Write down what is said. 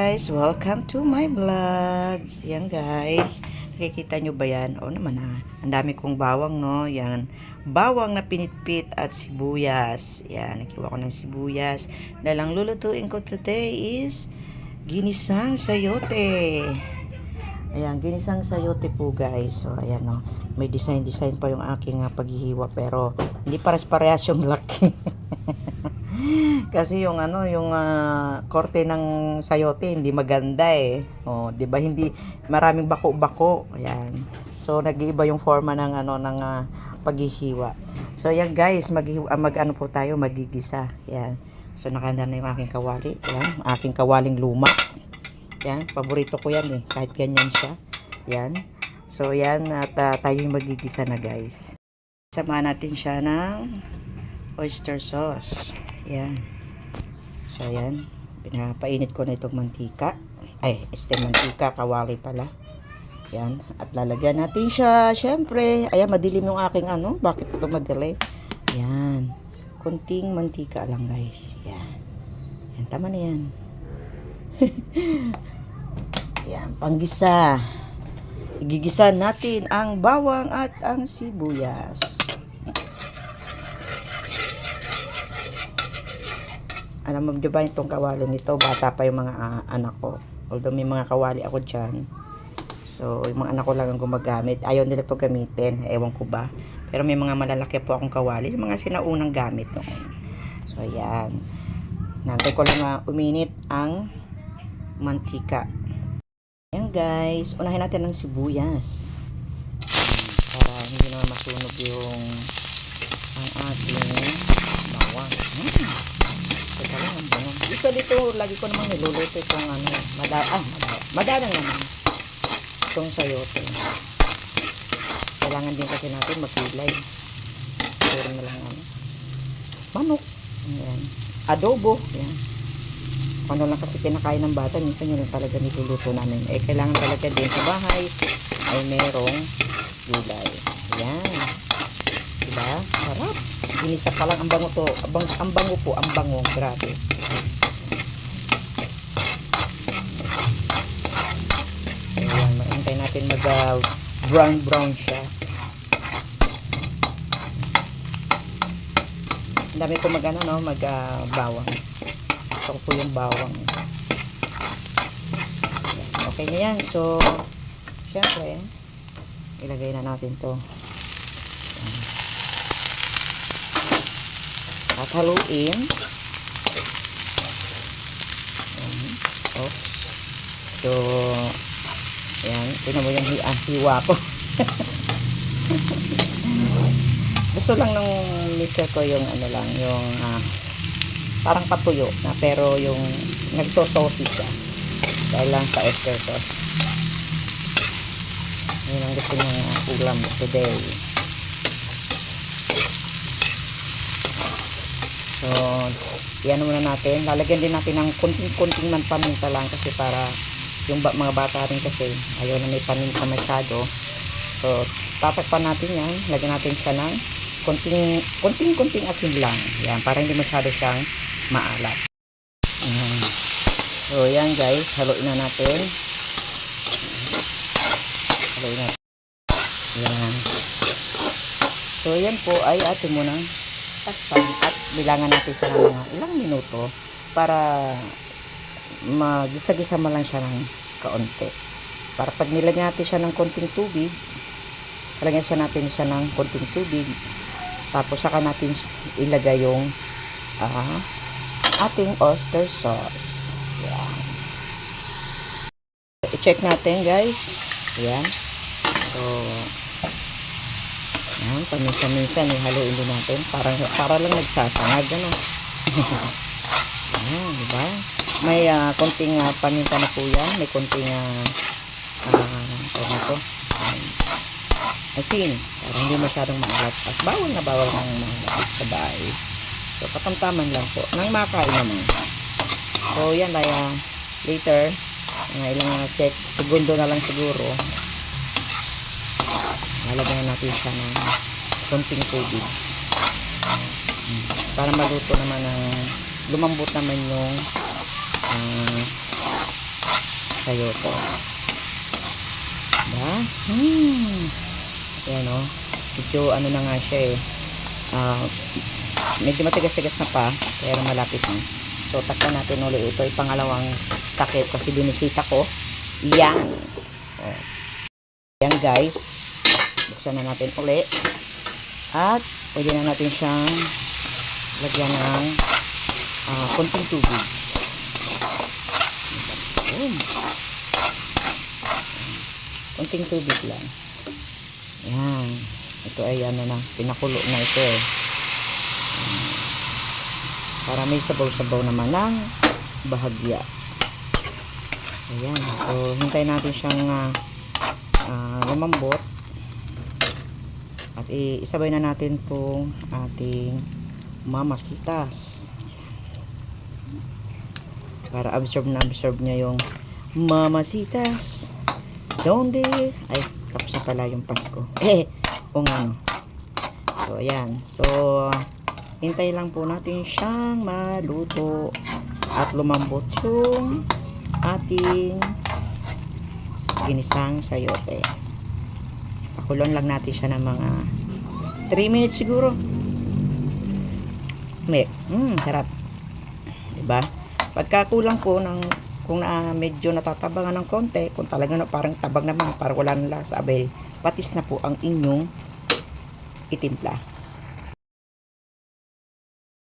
guys! Welcome to my vlogs. Yan guys. Nakikita nyo ba yan? O naman ha. Ang dami kong bawang no. Yan. Bawang na pinitpit at sibuyas. Yan. Nakiwa ko ng sibuyas. Dahil ang lulutuin ko today is ginisang sayote. Ayan. Ginisang sayote po guys. So ayan no. May design pa yung aking paghihiwa. Pero hindi pares-parehas yung laki. Kasi yung korte ng sayote hindi maganda eh. Oh, 'di ba? Hindi maraming bako-bako. Ayan. So nag-iiba yung forma ng paghihiwa. So ayan guys, mag-ano po tayo, magigisa. Ayan. So nakahanda na yung aking kawali. Ayan, aking kawaling luma. Ayan, paborito ko yan eh. Kahit ganyan siya. Ayan. So ayan, at tayo yung magigisa na guys. Samahan natin siya ng oyster sauce. Ayan. So, ayan. Pinapainit ko na itong mantika. Ay, mantika, kawali pala. Ayan. At lalagyan natin siya. Siyempre, ayan, madilim yung aking Bakit ito madilim? Ayan. Kunting mantika lang, guys. Ayan. Ayan, tama na yan. Ayan, panggisa. Igigisa natin ang bawang at ang sibuyas. Alam mo, diba itong kawali nito, bata pa yung mga anak ko. Although may mga kawali ako dyan. So, yung mga anak ko lang ang gumagamit. Ayaw nila ito gamitin. Ewan ko ba. Pero may mga malalaki po akong kawali. Yung mga sinaunang gamit noon. So, ayan. Nantay ko lang uminit ang mantika. Ayan guys. Unahin natin ang sibuyas. Para hindi na masunog yung ang ating bawang. Dito lagi ko namang niluluto itong madalang naman itong sayote. Kailangan din kasi natin magpilay. Pero na lang manok. Ayan. Adobo. Ayan. Ano lang kasi kinakain ng bata, minsan yun lang talaga niluluto namin. Kailangan talaga din sa bahay ay merong gulay. Ayan. Diba? Sarap. Ginisa pa lang ang bango to. Ang bango po. Ang bango. Grabe. Ayan. Maintay natin brown siya. Ang dami ko bawang. Gusto ko po yung bawang. Okay na yan. So, syempre, ilagay na natin to. At haluin. So, ayan. Tingnan mo yung hiwa ko. Gusto lang ng mister ko yung yung parang patuyo na pero yung nagsososi siya. Dahil lang sa oyster sauce. Yun ang gusto ng ulam today. So, yan muna natin. Lalagyan din natin ng kunting-kunting man paminta lang kasi para yung mga bata rin kasi ayaw na may paminta masyado. So, tatakpan natin yan. Lagyan natin siya ng kunting asin lang. Yan, para hindi masyado siyang maalat. So, yan guys. Haluin na natin. Haluin natin. Yan. So, yan po ay atin muna takpan at bilangan natin sa mga ilang minuto para magisa-gisa mo lang siya ng kaunti. Para pag nilagyan natin siya ng konting tubig, lagyan natin siya ng konting tubig, tapos saka natin ilagay yung ating oyster sauce. Yan. I-check natin guys. Yan. So, yan, paminsan-minsan haluin din natin para lang nagsasangag yan, diba? May konting paminta na po yan, may konting asin para hindi masyadong maalat at bawal ng maalat sa bahay. So katamtaman lang po nang makain naman. So yan later ilang segundo na lang siguro lalagyan natin siya ng konting tubig para maluto naman lumambot naman yung sayote. Diba? Ayan o. Medyo ano na nga siya eh. Medyo matigas-tigas na pa. Pero malapit na. So, takpan natin ulit. Ito ay pangalawang takip kasi binisita ko. Yan. O. Yan guys. Buksan na natin ulit. At pwede na natin siyang lagyan ng konting tubig. Konting tubig lang. Yan. Ito ay ano na, pinakulo na ito eh. Para may sabaw-sabaw naman ng bahagya. Ayan. So, hintayin natin siyang lumambot. At isabay na natin itong ating mamasitas. Para absorb na absorb niya yung mamasitas. Donde? Ay, tapos na pala yung Pasko. O nga. So, ayan. So, hintay lang po natin siyang maluto at lumambot yung ating ginisang sayote. Pakulon lang natin siya ng mga 3 minutes siguro. Sarap. Diba? Pagkakulang po ng kung medyo natatabangan ng konti, kung talaga na parang tabag naman, parang wala nang lasa, abay, patis na po ang inyong itimpla.